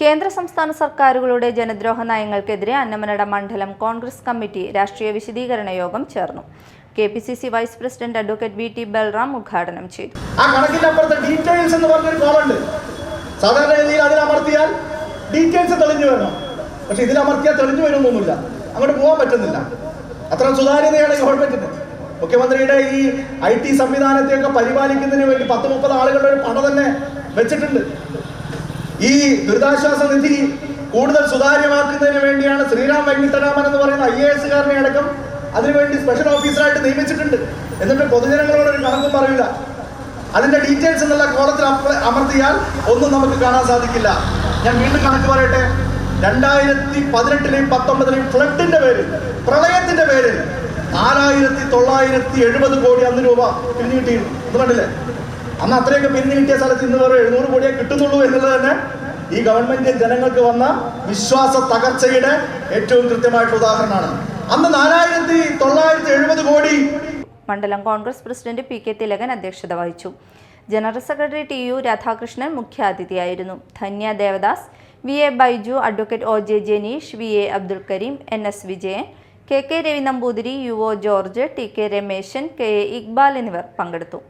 കേന്ദ്ര സംസ്ഥാന സർക്കാരുകളുടെ ജനദ്രോഹ നയങ്ങൾക്കെതിരെ അന്നമനട മണ്ഡലം കോൺഗ്രസ് കമ്മിറ്റി രാഷ്ട്രീയ വിശദീകരണ യോഗം ചേർന്നു. KPCC vice president advocate VT Balram ഉദ്ഘാടനം ചെയ്തു. ആ കണക്കിനപ്പുറത്തെ ഡീറ്റെയിൽസ് എന്ന് പറഞ്ഞൊരു കോളുണ്ട്. സാധാരണഗതിയിൽ അതിലമർത്തിയാൽ ഡീറ്റെയിൽസ് തെളിഞ്ഞു വരണം. പക്ഷെ ഇതിലമർത്തിയാൽ തെളിഞ്ഞു വരുന്നൊന്നുമില്ല, അങ്ങോട്ട് പോകാൻ പറ്റുന്നില്ല. അത്ര സുതാര്യതയാണ് ഗവൺമെന്റിന്. മുഖ്യമന്ത്രിയുടെ ഈ IT സംവിധാനത്തെയൊക്കെ പരിപാലിക്കുന്നതിന് വേണ്ടി 10-30 ആളുകളുടെ ഒരു പണ തന്നെ വെച്ചിട്ടുണ്ട്. ഈ ദുരിതാശ്വാസ നിധി കൂടുതൽ സുതാര്യമാക്കുന്നതിന് വേണ്ടിയാണ് ശ്രീറാം വെങ്കിട്ടരാമൻ എന്ന് പറയുന്ന IAS കാരനെ അടക്കം അതിനുവേണ്ടി സ്പെഷ്യൽ ഓഫീസറായിട്ട് നിയമിച്ചിട്ടുണ്ട്. എന്നിട്ട് പൊതുജനങ്ങളോട് ഒരു കണക്കും പറയില്ല. അതിന്റെ ഡീറ്റെയിൽസ് എന്നുള്ള കോളത്തിൽ അമർത്തിയാൽ ഒന്നും നമുക്ക് കാണാൻ സാധിക്കില്ല. ഞാൻ വീണ്ടും കണക്ക് പറയട്ടെ. 2018-ലെയും 19-ലെയും ഫ്ലഡിന്റെ പേരിൽ, പ്രളയത്തിന്റെ പേരിൽ 4970 കോടി അന്ന് രൂപ പിരിഞ്ഞു കിട്ടിയിരുന്നു. ഇത് കണ്ടില്ലേ? അന്ന് അത്രയൊക്കെ പിരിഞ്ഞു കിട്ടിയ സ്ഥലത്ത് ഇന്ന് വെറും 700 കോടിയെ കിട്ടുന്നുള്ളൂ എന്നുള്ളത് തന്നെ ഈ ഗവൺമെന്റ് ജനങ്ങൾക്ക് വന്ന വിശ്വാസ തകർച്ചയുടെ ഏറ്റവും കൃത്യമായിട്ടുള്ള ഉദാഹരണമാണ്. അന്ന് 4970 കോടി. മണ്ഡലം കോൺഗ്രസ് പ്രസിഡന്റ് PK തിലകൻ അധ്യക്ഷത വഹിച്ചു. ജനറൽ സെക്രട്ടറി TU രാധാകൃഷ്ണൻ മുഖ്യാതിഥിയായിരുന്നു. Dhanya Devadas, VA Baiju, advocate OJ Janeesh, VA Abdul Kareem, NS Vijayan, KK Ravi Namboothiri, UO George, TK Rameshan, KA Iqbal എന്നിവർ പങ്കെടുത്തു.